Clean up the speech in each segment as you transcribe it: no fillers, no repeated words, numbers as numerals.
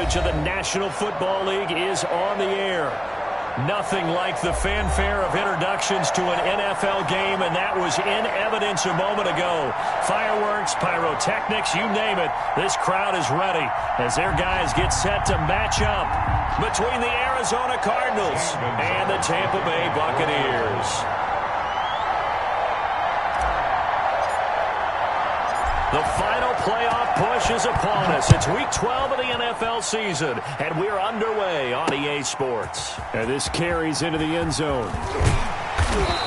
coverage of the National Football League is on the air. Nothing like the fanfare of introductions to an NFL game, and that was in evidence a moment ago. Fireworks, pyrotechnics, you name it. This crowd is ready as their guys get set to match up between the Arizona Cardinals and the Tampa Bay Buccaneers. The final playoff push is upon us. It's Week 12 of the NFL season, and we're underway on EA Sports. And this carries into the end zone.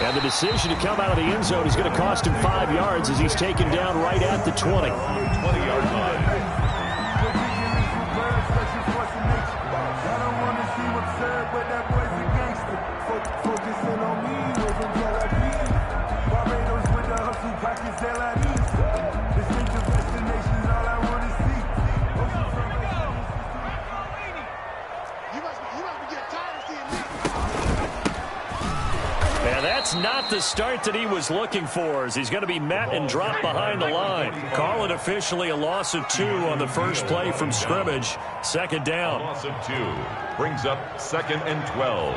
And the decision to come out of the end zone is going to cost him 5 yards as he's taken down right at the 20. 20-yard line. That's not the start that he was looking for, as he's going to be met and dropped behind the line. Call it officially a loss of 2 on the first play from scrimmage. Second down. A loss of 2 brings up 2nd and 12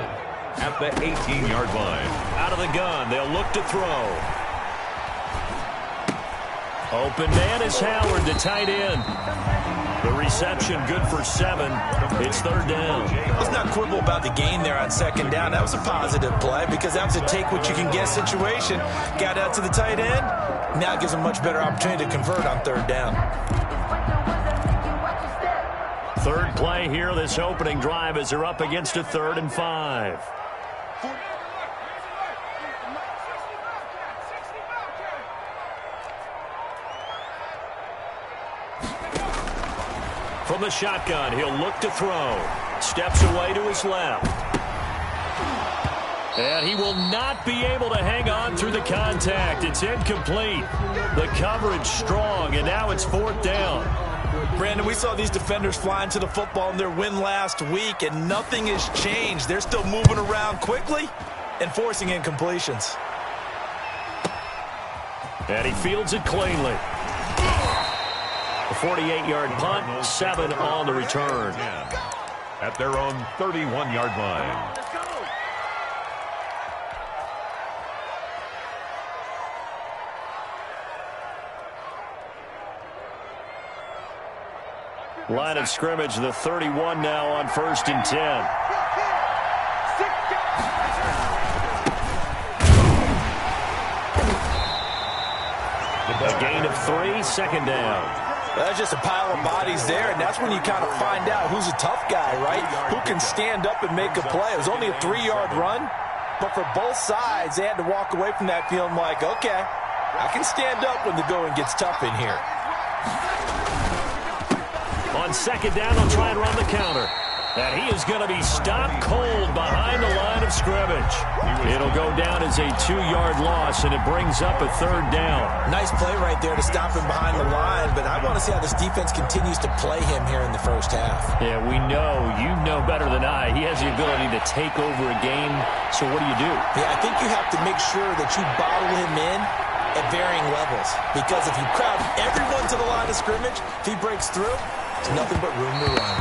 at the 18-yard line. Out of the gun, they'll look to throw. Open man is Howard, the tight end. The reception good for 7. It's 3rd down. Let's not quibble about the gain there on 2nd down. That was a positive play because that was a take-what-you-can-get situation. Got out to the tight end. Now it gives him much better opportunity to convert on 3rd down. Third play here, this opening drive, as they're up against a 3rd and 5. From the shotgun, he'll look to throw. Steps away to his left. And he will not be able to hang on through the contact. It's incomplete. The coverage strong, and now it's 4th down. Brandon, we saw these defenders flying to the football in their win last week, and nothing has changed. They're still moving around quickly and forcing incompletions. And he fields it cleanly. A 48-yard punt, 7 on the return. At their own 31-yard line. Line of scrimmage, the 31 now on 1st and 10. A gain of 3, 2nd down. That's just a pile of bodies there, and that's when you kind of find out who's a tough guy, right? Who can stand up and make a play. It was only a 3-yard run, but for both sides, they had to walk away from that feeling like, okay, I can stand up when the going gets tough in here. On 2nd down, they'll try and run the counter. And he is going to be stopped cold behind the line of scrimmage. It'll go down as a 2-yard loss, and it brings up a 3rd down. Nice play right there to stop him behind the line, but I want to see how this defense continues to play him here in the first half. Yeah, we know. You know better than I. He has the ability to take over a game, so what do you do? Yeah, I think you have to make sure that you bottle him in at varying levels, because if you crowd everyone to the line of scrimmage, if he breaks through, it's nothing but room to run.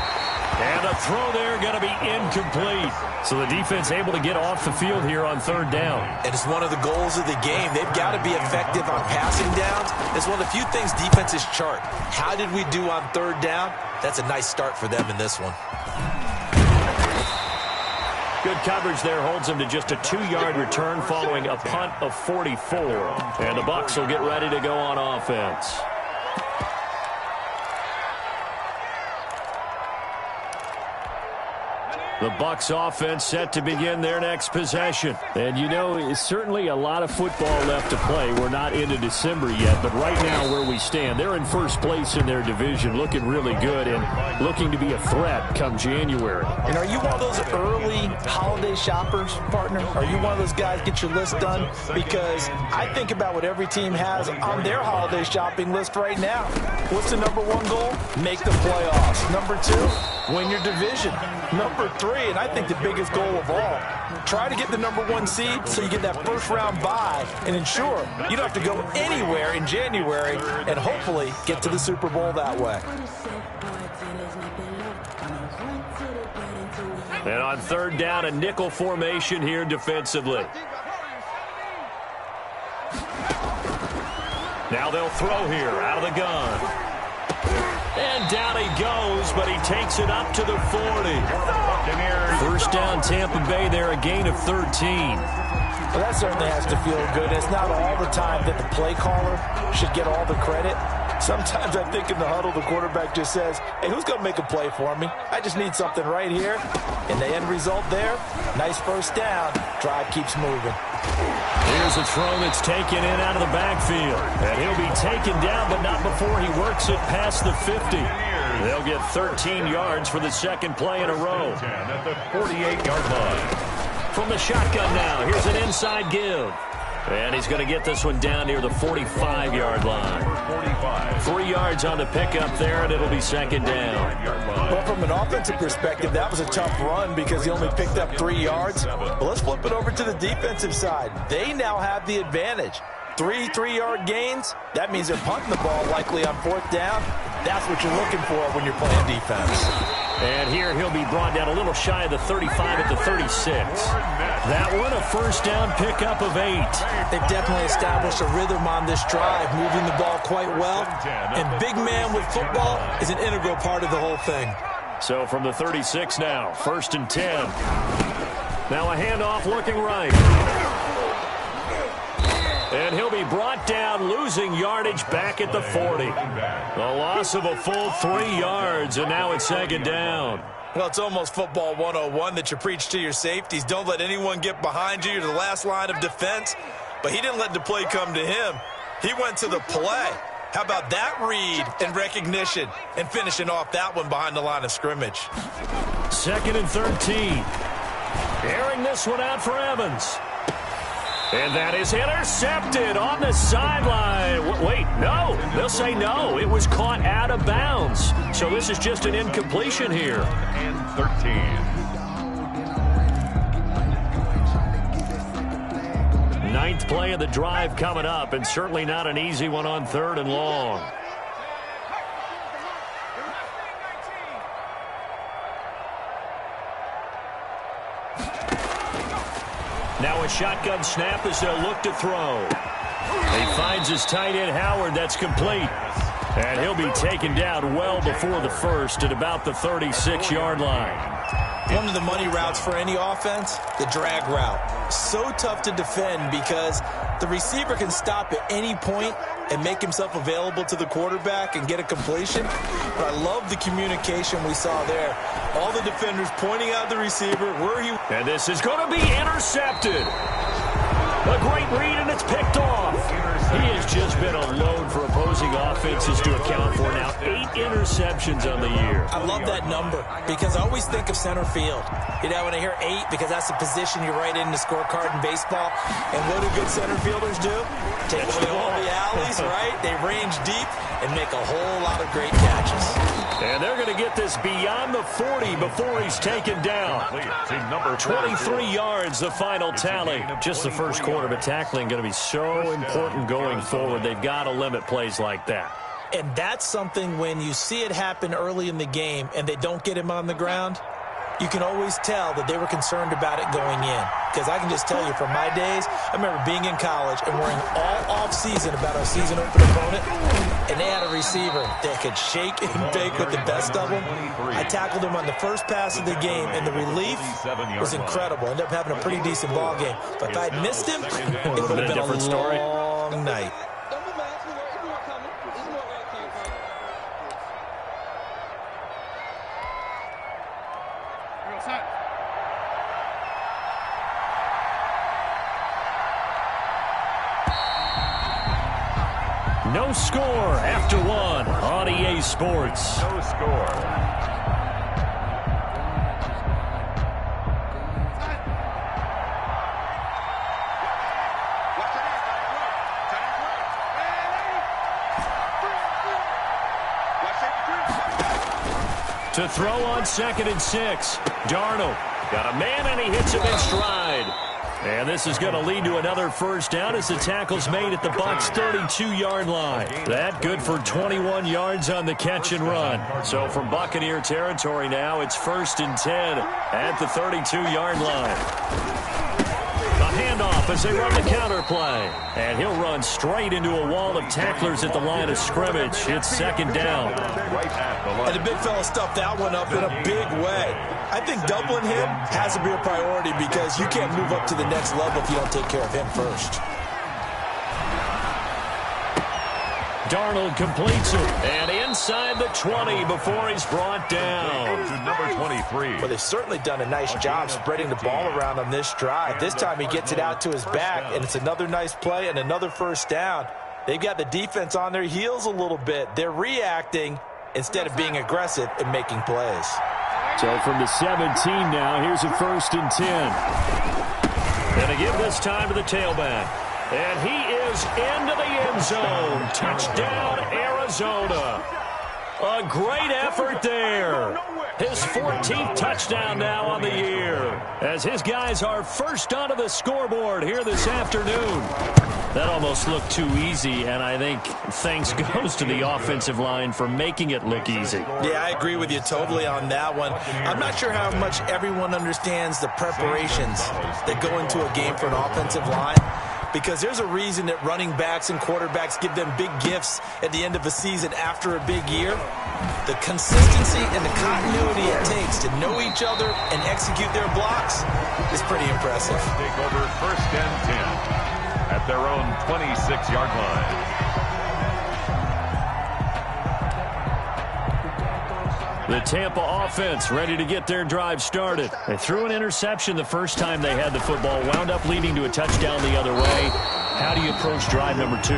And a throw there going to be incomplete. So the defense able to get off the field here on 3rd down. And it's one of the goals of the game. They've got to be effective on passing downs. It's one of the few things defenses chart. How did we do on 3rd down? That's a nice start for them in this one. Good coverage there holds him to just a 2-yard return following a punt of 44. And the Bucs will get ready to go on offense. The Bucs offense set to begin their next possession. And, you know, it's certainly a lot of football left to play. We're not into December yet, but right now where we stand, they're in first place in their division, looking really good and looking to be a threat come January. And are you one of those early holiday shoppers, partner? Are you one of those guys get your list done? Because I think about what every team has on their holiday shopping list right now. What's the number 1 goal? Make the playoffs. Number 2, win your division. Number 3, and I think the biggest goal of all, try to get the number 1 seed so you get that first-round bye and ensure you don't have to go anywhere in January and hopefully get to the Super Bowl that way. And on third down, a nickel formation here defensively. Now they'll throw here out of the gun. And down he goes, but he takes it up to the 40. First down, Tampa Bay there, a gain of 13. Well, that certainly has to feel good. It's not all the time that the play caller should get all the credit. Sometimes I think in the huddle, the quarterback just says, hey, who's going to make a play for me? I just need something right here. And the end result there, nice first down. Drive keeps moving. Here's a throw that's taken in out of the backfield. And he'll be taken down, but not before he works it past the 50. They'll get 13 yards for the second play in a row. At the 48-yard line. From the shotgun now, here's an inside give. And he's going to get this one down near the 45-yard line. 3 yards on the pickup there, and it'll be second down. Well, from an offensive perspective, that was a tough run because he only picked up 3 yards. But let's flip it over to the defensive side. They now have the advantage. 3 3-yard gains, that means they're punting the ball likely on fourth down. That's what you're looking for when you're playing defense. And here he'll be brought down a little shy of the 35 at the 36. That one a first down pickup of 8. They've definitely established a rhythm on this drive, moving the ball quite well. And big man with football is an integral part of the whole thing. So from the 36 now, first and 10. Now a handoff looking right. And he'll be brought down, losing yardage back at the 40. A loss of a full 3 yards, and now it's second down. Well, it's almost football 101 that you preach to your safeties. Don't let anyone get behind you. You're the last line of defense. But he didn't let the play come to him. He went to the play. How about that read and recognition and finishing off that one behind the line of scrimmage? Second and 13. Airing this one out for Evans. And that is intercepted on the sideline. Wait, no. They'll say no. It was caught out of bounds. So this is just an incompletion here. And 13. Ninth play of the drive coming up, and certainly not an easy one on third and long. Now a shotgun snap as they'll look to throw. He finds his tight end Howard. That's complete. And he'll be taken down well before the first at about the 36-yard line. One of the money routes for any offense, the drag route. So tough to defend because the receiver can stop at any point and make himself available to the quarterback and get a completion. But I love the communication we saw there. All the defenders pointing out the receiver where he... And this is going to be intercepted. A great read, and it's picked off. He has just been a load for opposing offenses to account for now. 8 interceptions on the year. I love that number because I always think of center field. You know, when I hear 8, because that's the position you write in the scorecard in baseball. And what do good center fielders do? Take away all the alleys, right? They range deep and make a whole lot of great catches. And they're going to get this beyond the 40 before he's taken down. 23 yards, the final tally. Just the first quarter, but tackling going to be so important going forward. They've got to limit plays like that. And that's something when you see it happen early in the game and they don't get him on the ground, you can always tell that they were concerned about it going in. Because I can just tell you from my days, I remember being in college and worrying all off-season about our season open opponent, and they had a receiver that could shake and bake with the best of them. I tackled him on the first pass of the game, and the relief was incredible. Ended up having a pretty decent ball game. But if I'd missed him, it would have been a long night. No score after one on EA Sports. No score. To throw on 2nd and 6. Darnold got a man, and he hits him in stride. And this is going to lead to another first down as the tackle's made at the Bucs' 32-yard line. That good for 21 yards on the catch and run. So from Buccaneer territory now, it's 1st and 10 at the 32-yard line. A handoff as they run the counter play. And he'll run straight into a wall of tacklers at the line of scrimmage. It's 2nd down. And the big fella stuffed that one up in a big way. I think doubling him has to be a priority because you can't move up to the next level if you don't take care of him first. Darnold completes it. And inside the 20 before he's brought down. To number 23. Well, they've certainly done a nice job spreading the ball around on this drive. This time he gets it out to his back, and it's another nice play and another first down. They've got the defense on their heels a little bit. They're reacting instead of being aggressive and making plays. So from the 17 now, here's a 1st and 10. Going to give this time to the tailback. And he is into the end zone. Touchdown, Arizona. A great effort there. His 14th touchdown now on the year. As his guys are first onto the scoreboard here this afternoon. That almost looked too easy, and I think thanks goes to the offensive line for making it look easy. Yeah, I agree with you totally on that one. I'm not sure how much everyone understands the preparations that go into a game for an offensive line, because there's a reason that running backs and quarterbacks give them big gifts at the end of a season after a big year. The consistency and the continuity it takes to know each other and execute their blocks is pretty impressive. Take over 1st and 10 at their own 26-yard line. The Tampa offense ready to get their drive started. They threw an interception the first time they had the football, wound up leading to a touchdown the other way. How do you approach drive number 2?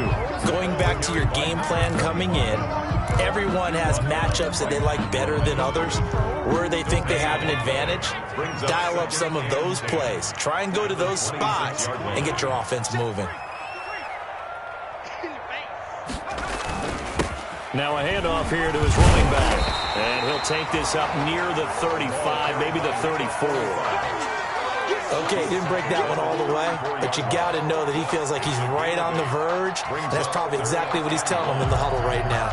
Going back to your game plan coming in, everyone has matchups that they like better than others, where they think they have an advantage. Dial up some of those plays. Try and go to those spots and get your offense moving. Now a handoff here to his running back. And he'll take this up near the 35, maybe the 34. Okay, didn't break that one all the way, but you got to know that he feels like he's right on the verge. And that's probably exactly what he's telling them in the huddle right now.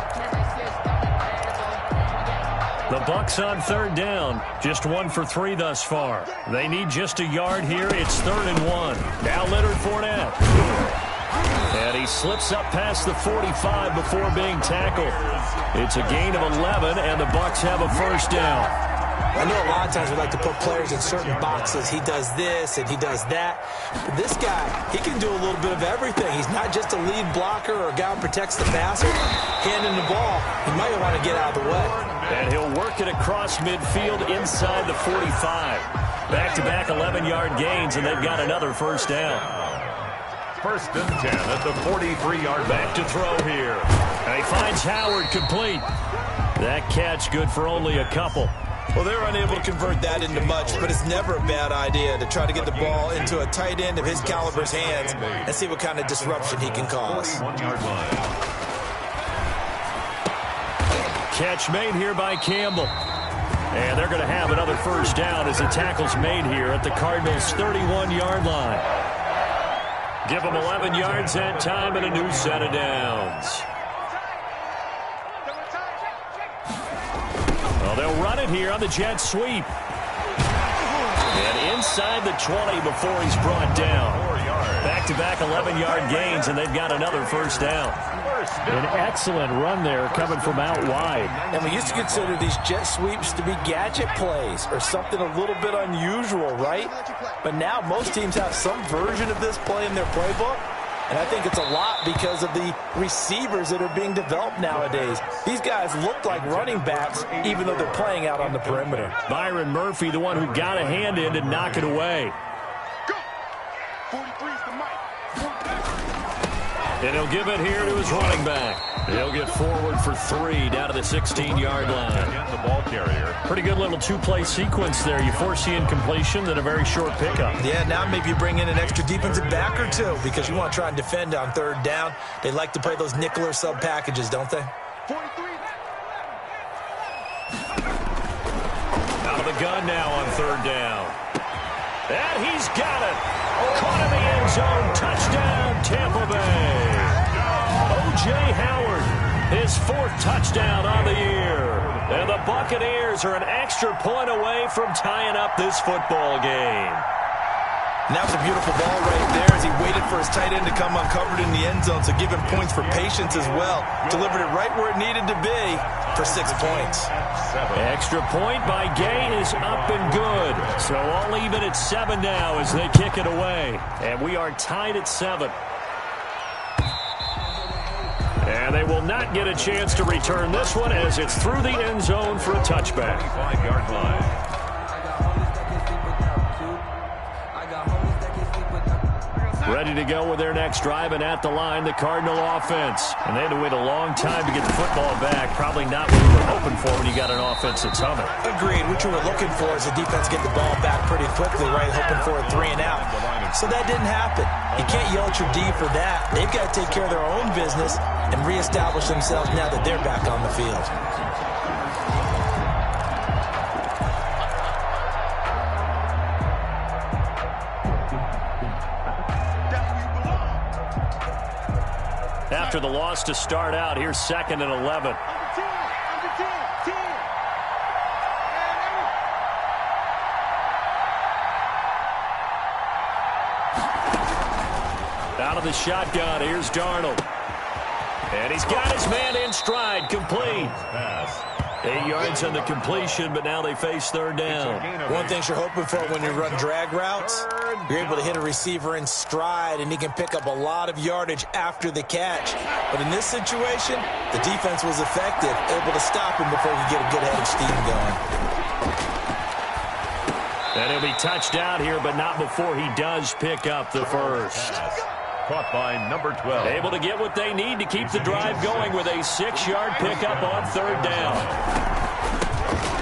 The Bucs on 3rd down. Just 1 for 3 thus far. They need just a yard here. It's 3rd and 1. Now Leonard Fournette. And he slips up past the 45 before being tackled. It's a gain of 11, and the Bucs have a first down. I know a lot of times we like to put players in certain boxes. He does this and he does that. But this guy, he can do a little bit of everything. He's not just a lead blocker or a guy who protects the passer. Handing the ball, he might want to get out of the way. And he'll work it across midfield inside the 45. Back-to-back 11-yard gains, and they've got another first down. 1st and 10 at the 43-yard back to throw here. And he finds Howard complete. That catch good for only a couple. Well, they're unable to convert that into much, but it's never a bad idea to try to get the ball into a tight end of his caliber's hands and see what kind of disruption he can cause. 41-yard line. Catch made here by Campbell. And they're going to have another first down as the tackle's made here at the Cardinals' 31-yard line. Give them 11 yards that time and a new set of downs. Well, they'll run it here on the jet sweep. And inside the 20 before he's brought down. Back-to-back 11-yard gains, and they've got another first down. An excellent run there coming from out wide. And we used to consider these jet sweeps to be gadget plays or something a little bit unusual, right? But now most teams have some version of this play in their playbook. And I think it's a lot because of the receivers that are being developed nowadays. These guys look like running backs even though they're playing out on the perimeter. Byron Murphy, the one who got a hand in to knock it away. And he'll give it here to his running back. He'll get forward for 3 down to the 16-yard line. The ball carrier. Pretty good little 2-play sequence there. You force the incompletion, then a very short pickup. Yeah, now maybe you bring in an extra defensive back or two because you want to try and defend on 3rd down. They like to play those nickel or sub packages, don't they? Out of the gun now on 3rd down. And he's got it. Caught in the end zone. Touchdown, Tampa Bay. O.J. Howard, his 4th touchdown on the year. And the Buccaneers are an extra point away from tying up this football game. And that was a beautiful ball right there as he waited for his tight end to come uncovered in the end zone, so give him points for patience as well. Delivered it right where it needed to be for 6 points. Extra point by Gay is up and good. So all even at 7 now as they kick it away. And we are tied at 7. And they will not get a chance to return this one as it's through the end zone for a touchback. 25-yard line. Ready to go with their next drive, and at the line, the Cardinal offense. And they had to wait a long time to get the football back. Probably not what you were hoping for when you got an offense that's humming. Agreed. What you were looking for is the defense get the ball back pretty quickly, right? Hoping for a 3 and out. So that didn't happen. You can't yell at your D for that. They've got to take care of their own business and reestablish themselves now that they're back on the field. After the loss to start out, here's 2nd and 11. Out of the shotgun, here's Darnold. And he's got his man in stride, complete. 8 yards on the completion, but now they face 3rd down. One thing you're hoping for when you run drag routes, you're able to hit a receiver in stride, and he can pick up a lot of yardage after the catch. But in this situation, the defense was effective, able to stop him before he could get a good head of steam going. And he'll be touched out here, but not before he does pick up the first. Caught by number 12. Able to get what they need to keep the drive going with a 6-yard pickup on 3rd down.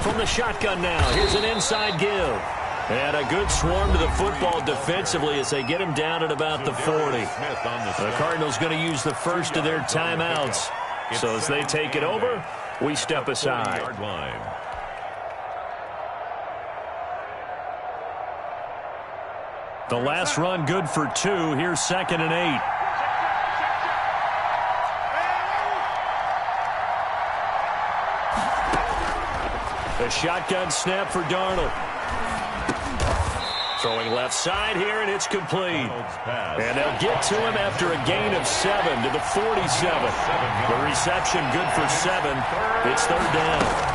From the shotgun now, here's an inside give. And a good swarm to the football defensively as they get him down at about the 40. The Cardinals going to use the first of their timeouts. So as they take it over, we step aside. The last run good for 2. Here's 2nd and 8. The shotgun snap for Darnold. Throwing left side here, and it's complete. And they'll get to him after a gain of 7 to the 47. The reception good for 7. It's 3rd down.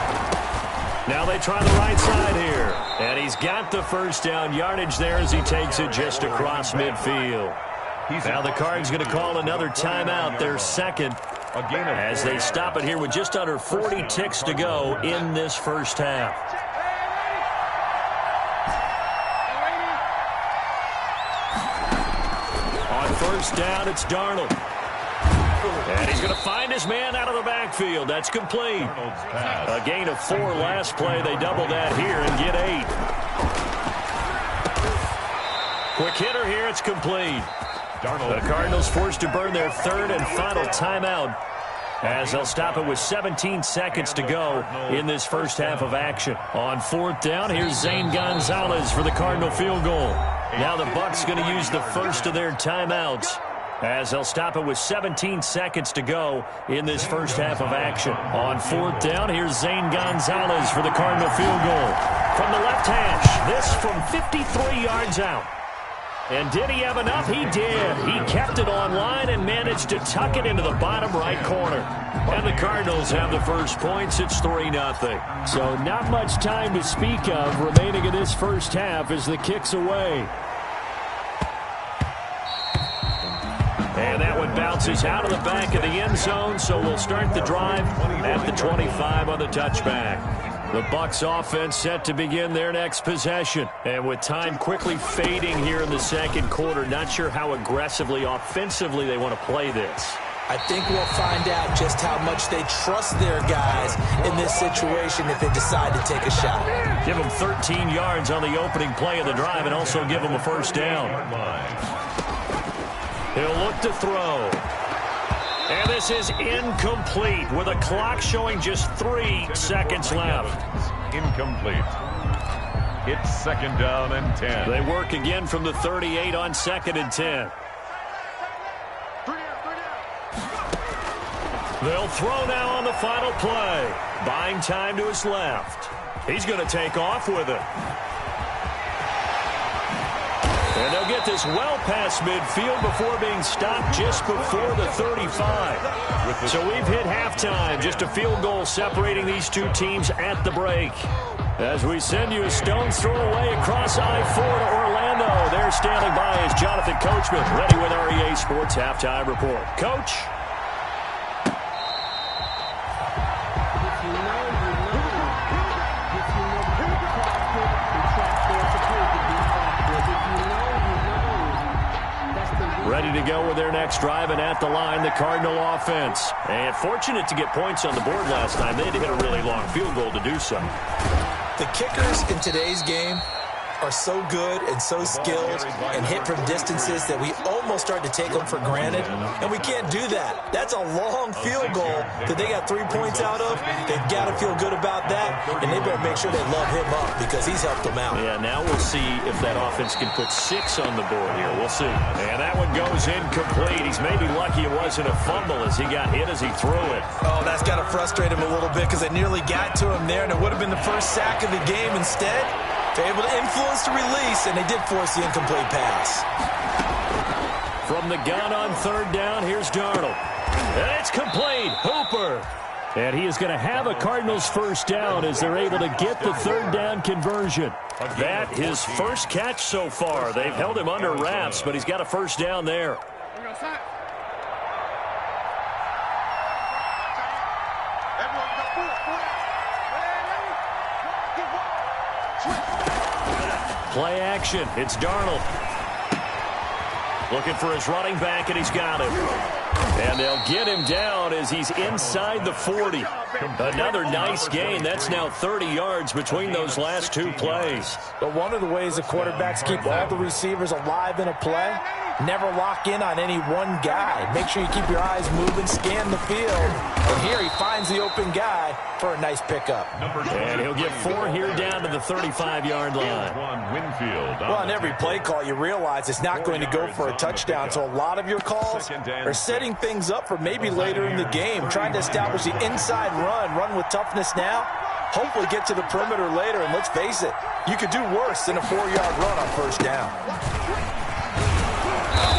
Now they try the right side here. And he's got the first down yardage there as he takes it just across midfield. Now the Cards going to call another timeout, their 2nd, as they stop it here with just under 40 ticks to go in this first half. On 1st down, it's Darnold. And he's going to find his man out of the backfield. That's complete. A gain of 4 last play. They double that here and get 8. Quick hitter here. It's complete. The Cardinals forced to burn their 3rd and final timeout as they'll stop it with 17 seconds to go in this first half of action. On 4th down, here's Zane Gonzalez for the Cardinal field goal. Now the Bucs going to use the first of their timeouts as they'll stop it with 17 seconds to go in this first half of action. On 4th down, here's Zane Gonzalez for the Cardinal field goal. From the left hash, this from 53 yards out. And did he have enough? He did. He kept it on line and managed to tuck it into the bottom right corner. And the Cardinals have the first points. It's 3-0. So not much time to speak of remaining in this first half as the kick's away. And that one bounces out of the back of the end zone, so we'll start the drive at the 25 on the touchback. The Bucs offense set to begin their next possession. And with time quickly fading here in the second quarter, not sure how aggressively, offensively they want to play this. I think we'll find out just how much they trust their guys in this situation if they decide to take a shot. Give them 13 yards on the opening play of the drive and also give them a first down. He'll look to throw. And this is incomplete with a clock showing just 3 seconds left. Incomplete. It's 2nd down and 10. They work again from the 38 on 2nd and 10. They'll throw now on the final play. Buying time to his left. He's going to take off with it. And they'll get this well past midfield before being stopped just before the 35. So we've hit halftime. Just a field goal separating these two teams at the break. As we send you a stone's throw away across I-4 to Orlando. There standing by is Jonathan Coachman, ready with our EA Sports Halftime Report. Coach? Ready to go with their next drive, and at the line, the Cardinal offense. And fortunate to get points on the board last time. They had to hit a really long field goal to do so. The kickers in today's game are so good and so skilled and hit from distances that we almost start to take them for granted, and we can't do that. That's a long field goal that they got 3 points out of. They've got to feel good about that, and they better make sure they love him up because he's helped them out. Yeah, now we'll see if that offense can put 6 on the board here. We'll see. And that one goes incomplete. He's maybe lucky it wasn't a fumble as he got hit as he threw it. Oh, that's got to frustrate him a little bit because they nearly got to him there, and it would have been the first sack of the game. Instead, they're able to influence the release, and they did force the incomplete pass. From the gun on 3rd down, here's Darnold. And it's complete. Hooper. And he is going to have a Cardinals first down as they're able to get the 3rd down conversion. That his first catch so far. They've held him under wraps, but he's got a first down there. Play action. It's Darnold. Looking for his running back, and he's got him. And they'll get him down as he's inside the 40. Another nice gain. That's now 30 yards between those last 2 plays. But one of the ways the quarterbacks keep all the receivers alive in a play, never lock in on any one guy. Make sure you keep your eyes moving, scan the field. And here he finds the open guy for a nice pickup. And he'll get 4 here down to the 35-yard line. Well, on every play call, you realize it's not going to go for a touchdown. So a lot of your calls are setting things up for maybe later in the game, trying to establish the inside run with toughness now. Hopefully get to the perimeter later, and let's face it, you could do worse than a 4-yard run on first down.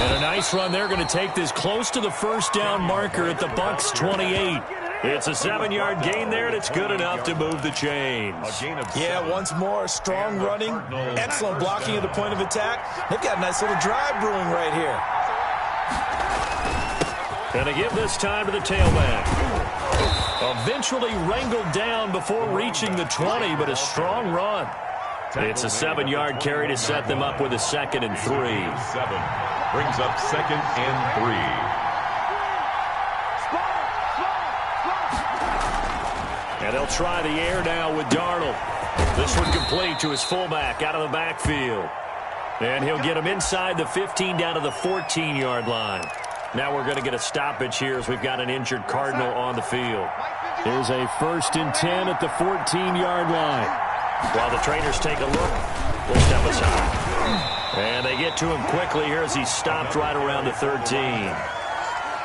And a nice run. They're going to take this close to the first down marker at the Bucs 28. It's a 7-yard gain there, and it's good enough to move the chains. Yeah, once more, strong running, excellent blocking at the point of attack. They've got a nice little drive brewing right here. And to give this time to the tailback. Eventually wrangled down before reaching the 20, but a strong run. It's a 7-yard carry to set them up with a 2nd and 3. 7 brings up 2nd and 3. And they'll try the air now with Darnold. This one complete to his fullback out of the backfield. And he'll get him inside the 15 down to the 14-yard line. Now we're going to get a stoppage here as we've got an injured Cardinal on the field. Here's a 1st and 10 at the 14-yard line. While the trainers take a look, we'll step aside. And they get to him quickly here as he's stopped right around the 13.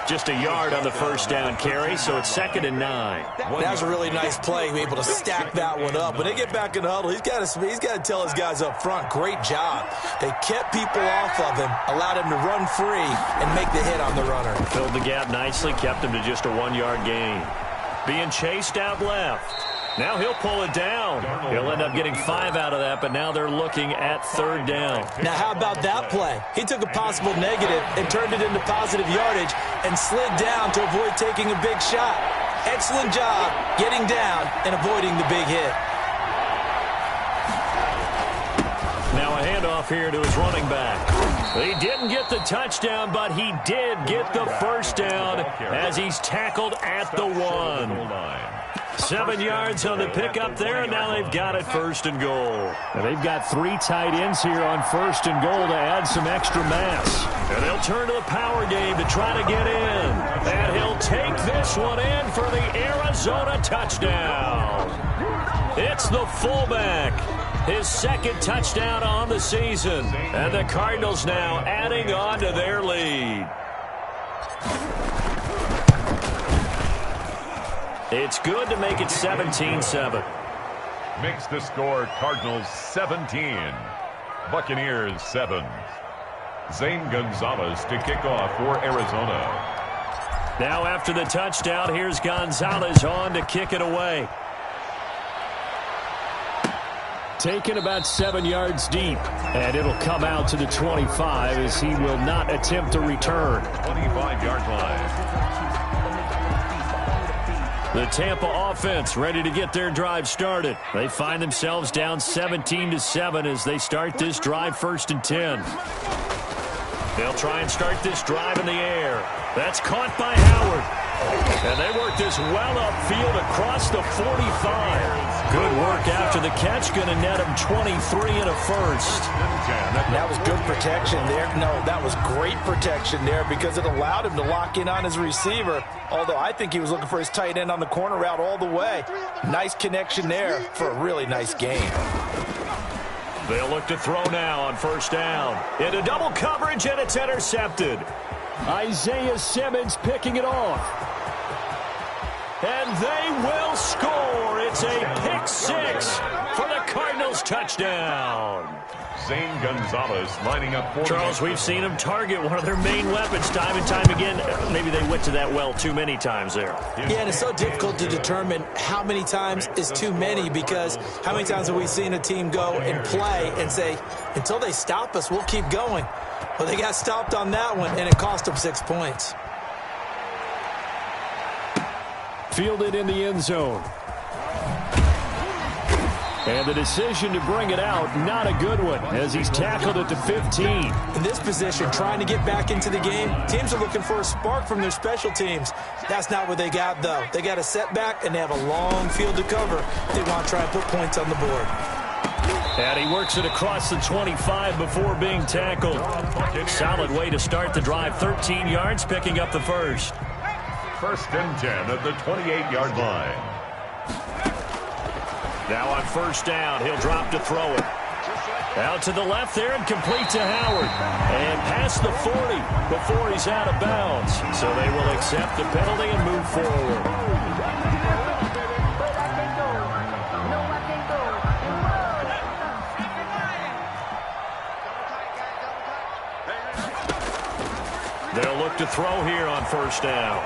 Just a yard on the first down carry, so it's 2nd and 9. That was a really nice play, able to stack that one up. When they get back in the huddle, he's got to tell his guys up front, great job. They kept people off of him, allowed him to run free and make the hit on the runner. Filled the gap nicely, kept him to just a 1-yard gain. Being chased out left. Now he'll pull it down. He'll end up getting 5 out of that, but now they're looking at 3rd down. Now how about that play? He took a possible negative and turned it into positive yardage and slid down to avoid taking a big shot. Excellent job getting down and avoiding the big hit. Now a handoff here to his running back. He didn't get the touchdown, but he did get the first down as he's tackled at the 1. 7 yards on the pickup there, and now they've got it 1st and goal. And they've got 3 tight ends here on 1st and goal to add some extra mass. And they'll turn to the power game to try to get in. And he'll take this one in for the Arizona touchdown. It's the fullback. His second touchdown on the season. And the Cardinals now adding on to their lead. It's good to make it 17-7. Makes the score Cardinals 17. Buccaneers 7. Zane Gonzalez to kick off for Arizona. Now after the touchdown, here's Gonzalez on to kick it away. Taken about 7 yards deep, and it'll come out to the 25 as he will not attempt to return. 25-yard line. The Tampa offense ready to get their drive started. They find themselves down 17-7 as they start this drive 1st and 10. They'll try and start this drive in the air. That's caught by Howard. And they work this well upfield across the 45. Good work after the catch. Going to net him 23 and a first. That was good protection there. No, that was great protection there because it allowed him to lock in on his receiver. Although I think he was looking for his tight end on the corner route all the way. Nice connection there for a really nice game. They'll look to throw now on 1st down. Into double coverage, and it's intercepted. Isaiah Simmons picking it off. And they will score. It's a pick-6 for the Cardinals touchdown. Zane Gonzalez lining up for Charles, we've seen him target one of their main weapons time and time again. Maybe they went to that well too many times there. Yeah, and it's so difficult to determine how many times is too many because how many times have we seen a team go and play and say, until they stop us, we'll keep going. Well, they got stopped on that one, and it cost them 6 points. Fielded in the end zone. And the decision to bring it out, not a good one, as he's tackled at the 15. In this position, trying to get back into the game, teams are looking for a spark from their special teams. That's not what they got, though. They got a setback, and they have a long field to cover. They want to try and put points on the board. And he works it across the 25 before being tackled. Solid way to start the drive. 13 yards, picking up the first. 1st and 10 at the 28-yard line. Now on 1st down, he'll drop to throw it. Out to the left there and complete to Howard. And past the 40 before he's out of bounds. So they will accept the penalty and move forward. They'll look to throw here on 1st down.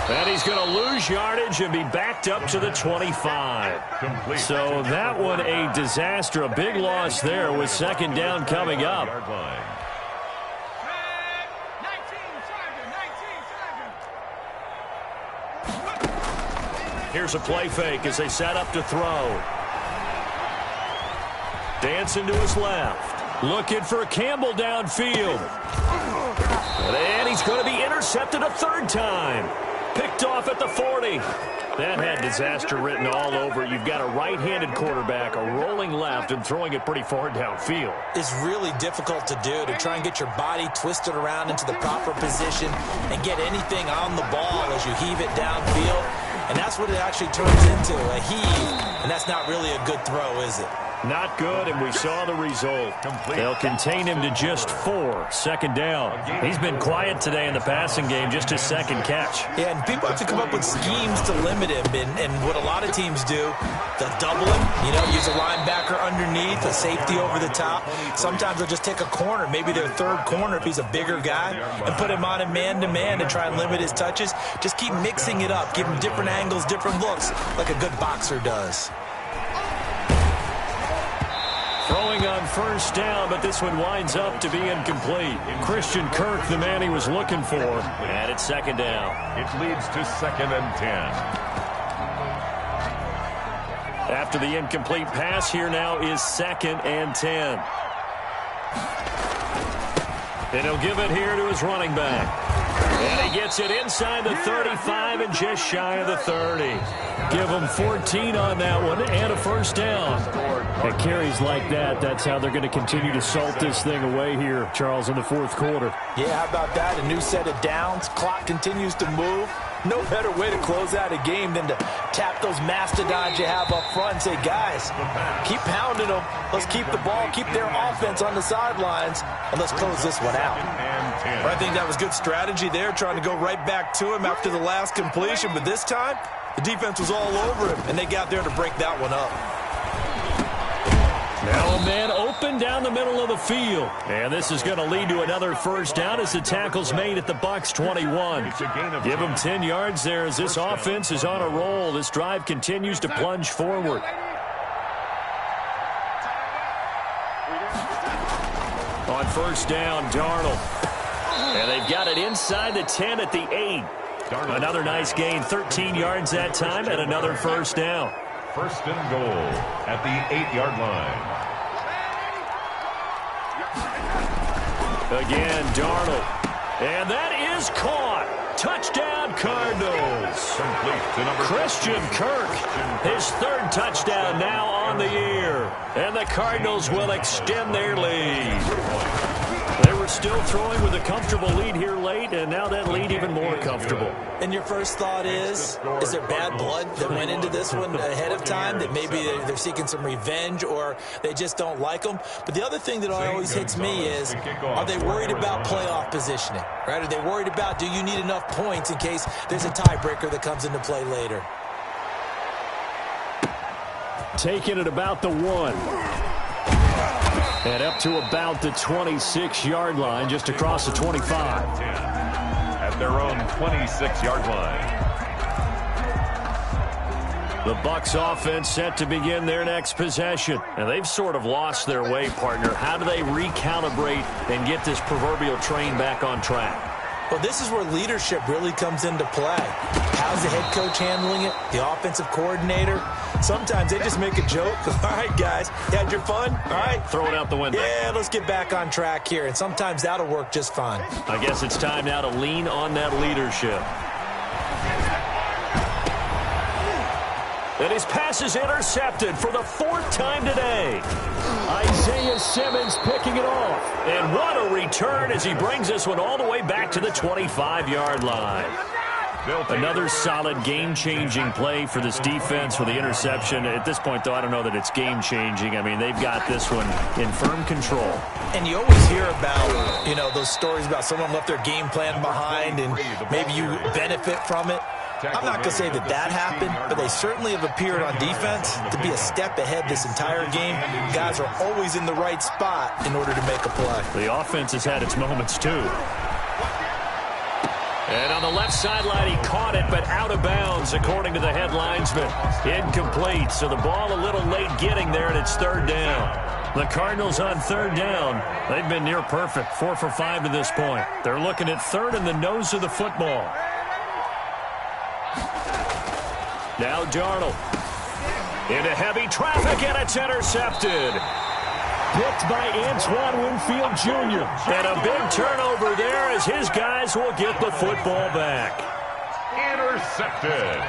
And he's going to lose yardage and be backed up to the 25. Complete. So that one a disaster, a big loss there with 2nd down coming up. Here's a play fake as they set up to throw. Dancing to his left. Looking for Campbell downfield. And he's going to be intercepted a 3rd time. Picked off at the 40. That had disaster written all over it. You've got a right-handed quarterback, a rolling left, and throwing it pretty far downfield. It's really difficult to do, to try and get your body twisted around into the proper position and get anything on the ball as you heave it downfield. And that's what it actually turns into, a heave. And that's not really a good throw, is it? Not good, and we saw the result. They'll contain him to just 4. 2nd down. He's been quiet today in the passing game, just his 2nd catch. Yeah, and people have to come up with schemes to limit him. And what a lot of teams do, they'll double him, use a linebacker underneath, a safety over the top. Sometimes they'll just take a corner, maybe their 3rd corner if he's a bigger guy, and put him on a man-to-man to try and limit his touches. Just keep mixing it up, give him different angles, different looks, like a good boxer does. Throwing on 1st down, but this one winds up to be incomplete. Christian Kirk, the man he was looking for, and it's 2nd down. It leads to 2nd and 10. After the incomplete pass, here now is 2nd and 10. And he'll give it here to his running back. And he gets it inside the 35 and just shy of the 30. Give him 14 on that one and a 1st down. At carries like that, that's how they're going to continue to salt this thing away here, Charles, in the 4th quarter. Yeah, how about that? A new set of downs. Clock continues to move. No better way to close out a game than to tap those mastodons you have up front and say, guys, keep pounding them. Let's keep the ball, keep their offense on the sidelines, and let's close this one out. I think that was good strategy there, trying to go right back to him after the last completion. But this time, the defense was all over him, and they got there to break that one up. Now a man open down the middle of the field. And this is going to lead to another first down as the tackle's made at the Bucs 21. Give them 10 yards there as this offense is on a roll. This drive continues to plunge forward. On first down, Darnold. And they've got it inside the 10 at the 8. Another nice gain, 13 yards that time, and another first down. First and goal at the 8-yard line. Again, Darnold. And that is caught. Touchdown, Cardinals. Christian Kirk, his third touchdown now on the year. And the Cardinals will extend their lead. They were still throwing with a comfortable lead here late, and now that lead even more comfortable. And your first thought is there bad blood that went into this one ahead of time, that maybe they're seeking some revenge or they just don't like them? But the other thing that always hits me is, are they worried about playoff positioning? Right? Are they worried about, do you need enough points in case there's a tiebreaker that comes into play later? Taking it about the 1. And up to about the 26-yard line, just across the 25. At their own 26-yard line. The Bucs offense set to begin their next possession. And they've sort of lost their way, partner. How do they recalibrate and get this proverbial train back on track? Well, this is where leadership really comes into play. How's the head coach handling it? The offensive coordinator? Sometimes they just make a joke. All right, guys, you had your fun? All right. Throw it out the window. Yeah, let's get back on track here. And sometimes that'll work just fine. I guess it's time now to lean on that leadership. And his pass is intercepted for the 4th time today. Isaiah Simmons picking it off. And what a return as he brings this one all the way back to the 25-yard line. Another solid game-changing play for this defense with the interception. At this point, though, I don't know that it's game-changing. I mean, they've got this one in firm control. And you always hear about, those stories about someone left their game plan behind and maybe you benefit from it. I'm not going to say that happened, but they certainly have appeared on defense to be a step ahead this entire game. Guys are always in the right spot in order to make a play. The offense has had its moments, too. And on the left sideline, he caught it, but out of bounds, according to the head linesman. Incomplete, so the ball a little late getting there, and it's 3rd down. The Cardinals on 3rd down. They've been near perfect, 4 for 5 to this point. They're looking at 3rd and the nose of the football. Now Darnold. Into heavy traffic, and it's intercepted. Picked by Antoine Winfield Jr. And a big turnover there as his guys will get the football back. Intercepted.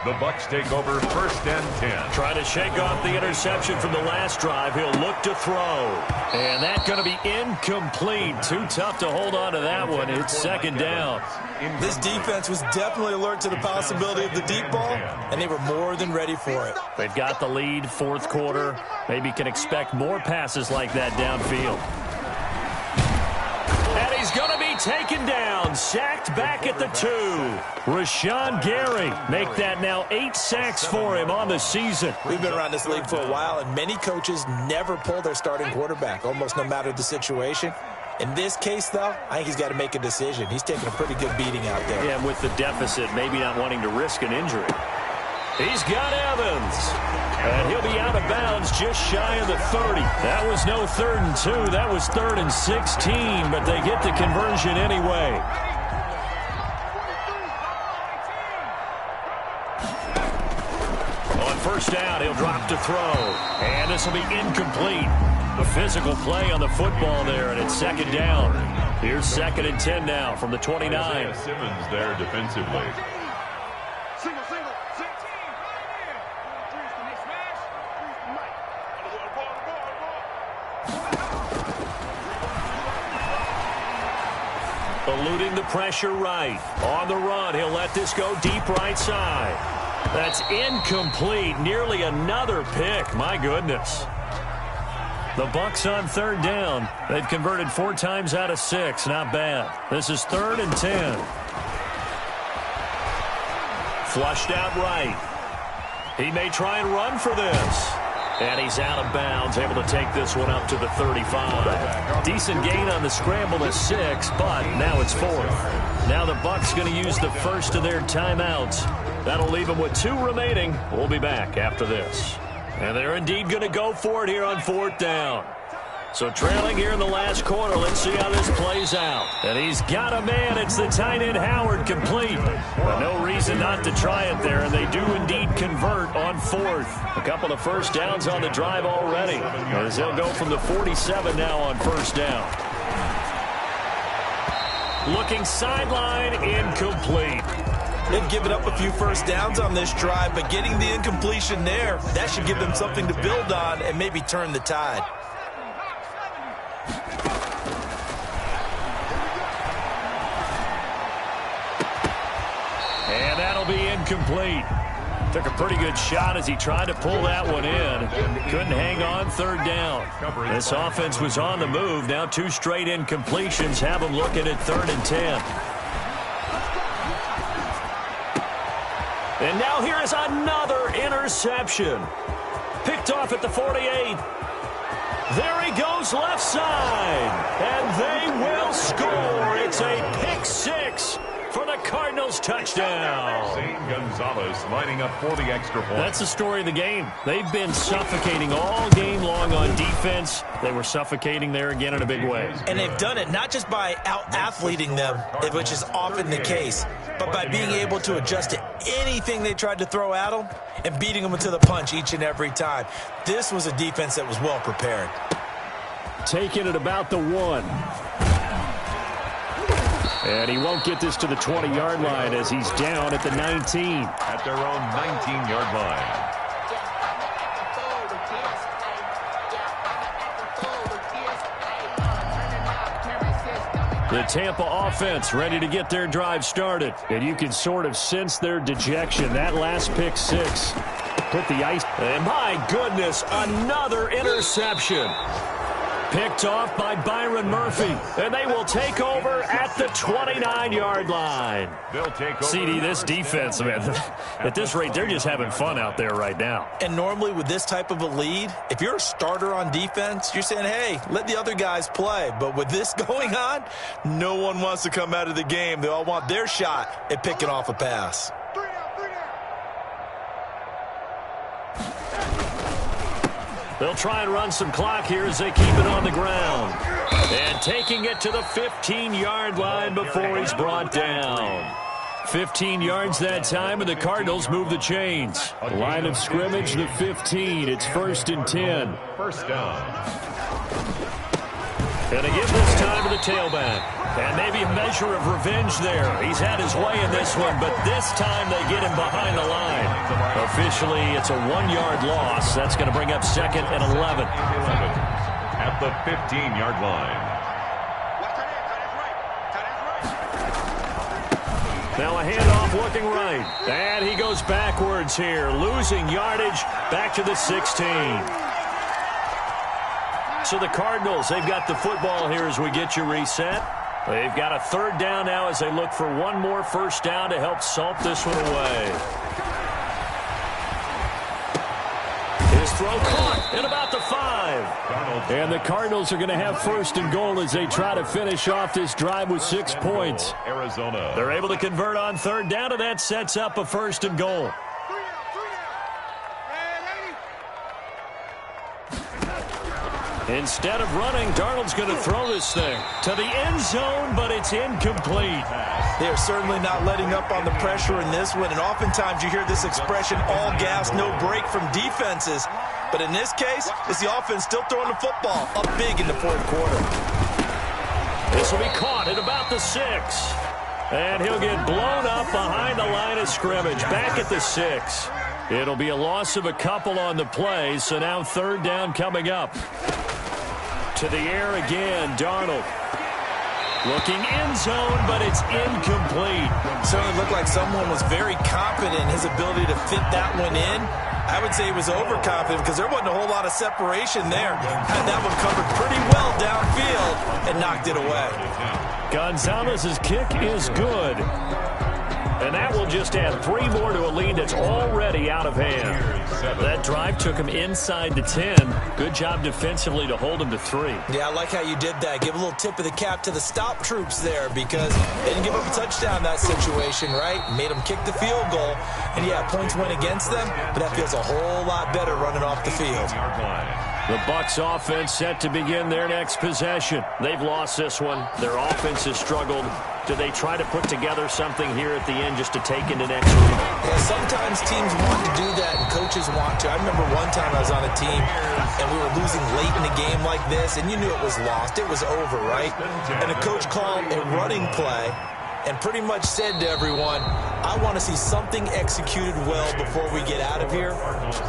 The Bucs take over 1st and 10. Trying to shake off the interception from the last drive. He'll look to throw. And that's going to be incomplete. Too tough to hold on to that one. It's 2nd down. This defense was definitely alert to the possibility of the deep ball, and they were more than ready for it. They've got the lead, 4th quarter. Maybe can expect more passes like that downfield. And he's going to be taken down, sacked back at the 2. Rashawn Gary make that now 8 sacks for him on the season. We've been around this league for a while, and many coaches never pull their starting quarterback, almost no matter the situation. In this case, though, I think he's got to make a decision. He's taking a pretty good beating out there. Yeah, with the deficit, maybe not wanting to risk an injury. He's got Evans. And he'll be out of bounds just shy of the 30. That was no 3rd and 2. That was 3rd and 16, but they get the conversion anyway. On 1st down, he'll drop to throw. And this will be incomplete. The physical play on the football there, and it's 2nd down. Here's 2nd and 10 now from the 29. Isaiah Simmons there defensively. Eluding the pressure right. On the run, he'll let this go deep right side. That's incomplete. Nearly another pick. My goodness. The Bucs on third down. They've converted 4 times out of 6. Not bad. This is 3rd and 10. Flushed out right. He may try and run for this. And he's out of bounds, able to take this one up to the 35. Decent gain on the scramble to 6, but now it's 4th. Now the Bucs going to use the first of their timeouts. That'll leave them with 2 remaining. We'll be back after this. And they're indeed going to go for it here on 4th down. So trailing here in the last quarter, let's see how this plays out. And he's got a man. It's the tight end Howard, complete. But no reason not to try it there, and they do indeed convert on 4th. A couple of first downs on the drive already, as they'll go from the 47 now on first down. Looking sideline, incomplete. They've given up a few first downs on this drive, but getting the incompletion there, that should give them something to build on and maybe turn the tide. And that'll be incomplete. Took a pretty good shot as he tried to pull that one in. Couldn't hang on 3rd down. This offense was on the move. Now 2 straight incompletions have them looking at 3rd and 10. And now here is another interception. Picked off at the 48. There he goes left side. And they will score. It's a pick 6 for the Cardinals touchdown. Zane Gonzalez lining up for the extra point. That's the story of the game. They've been suffocating all game long on defense. They were suffocating there again in a big way. And they've done it not just by out-athleting them, which is often the case, but by being able to adjust to anything they tried to throw at them and beating them to the punch each and every time. This was a defense that was well prepared. Taking it about the 1. And he won't get this to the 20-yard line as he's down at the 19. At their own 19-yard line. The Tampa offense ready to get their drive started. And you can sort of sense their dejection. That last pick 6 put the ice. And my goodness, another interception. Picked off by Byron Murphy. And they will take over at the 29-yard line. They'll take over. CD, this defense, man, at this rate, they're just having fun out there right now. And normally with this type of a lead, if you're a starter on defense, you're saying, hey, let the other guys play. But with this going on, no one wants to come out of the game. They all want their shot at picking off a pass. They'll try and run some clock here as they keep it on the ground. And taking it to the 15-yard line before he's brought down. 15 yards that time, and the Cardinals move the chains. Line of scrimmage, the 15. It's 1st and 10. First down. And again this time to the tailback. And maybe a measure of revenge there. He's had his way in this one, but this time they get him behind the line. Officially, it's a 1-yard loss. That's going to bring up 2nd and 11. At the 15-yard line. Now a handoff looking right. And he goes backwards here, losing yardage back to the 16. So the Cardinals, they've got the football here as we get you reset. They've got a 3rd down now as they look for one more first down to help salt this one away. His throw caught at about the 5. And the Cardinals are going to have 1st and goal as they try to finish off this drive with 6 points. Arizona. They're able to convert on 3rd down, and that sets up a 1st and goal. Instead of running, Darnold's going to throw this thing to the end zone, but it's incomplete. They are certainly not letting up on the pressure in this one, and oftentimes you hear this expression, all gas, no break from defenses. But in this case, it's the offense still throwing the football up big in the 4th quarter. This will be caught at about the 6. And he'll get blown up behind the line of scrimmage, back at the 6. It'll be a loss of a couple on the play, so now 3rd down coming up. To the air again, Darnold. Looking end zone, but it's incomplete. Certainly looked like someone was very confident in his ability to fit that one in. I would say he was overconfident because there wasn't a whole lot of separation there. Had that one covered pretty well downfield and knocked it away. Gonzalez's kick is good. And that will just add 3 more to a lead that's already out of hand. That drive took him inside the 10. Good job defensively to hold him to 3. Yeah, I like how you did that. Give a little tip of the cap to the stop troops there because they didn't give up a touchdown in that situation, right? Made them kick the field goal. And, yeah, points went against them, but that feels a whole lot better running off the field. The Bucs offense set to begin their next possession. They've lost this one. Their offense has struggled. Do they try to put together something here at the end just to take into next week? Yeah, sometimes teams want to do that and coaches want to. I remember one time I was on a team and we were losing late in a game like this and you knew it was lost. It was over, right? And the coach called a running play and pretty much said to everyone, I want to see something executed well before we get out of here.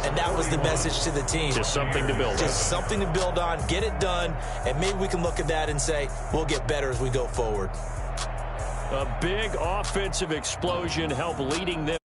And that was the message to the team. Just something to build on. Just something to build on, get it done, and maybe we can look at that and say, we'll get better as we go forward. A big offensive explosion helped leading them.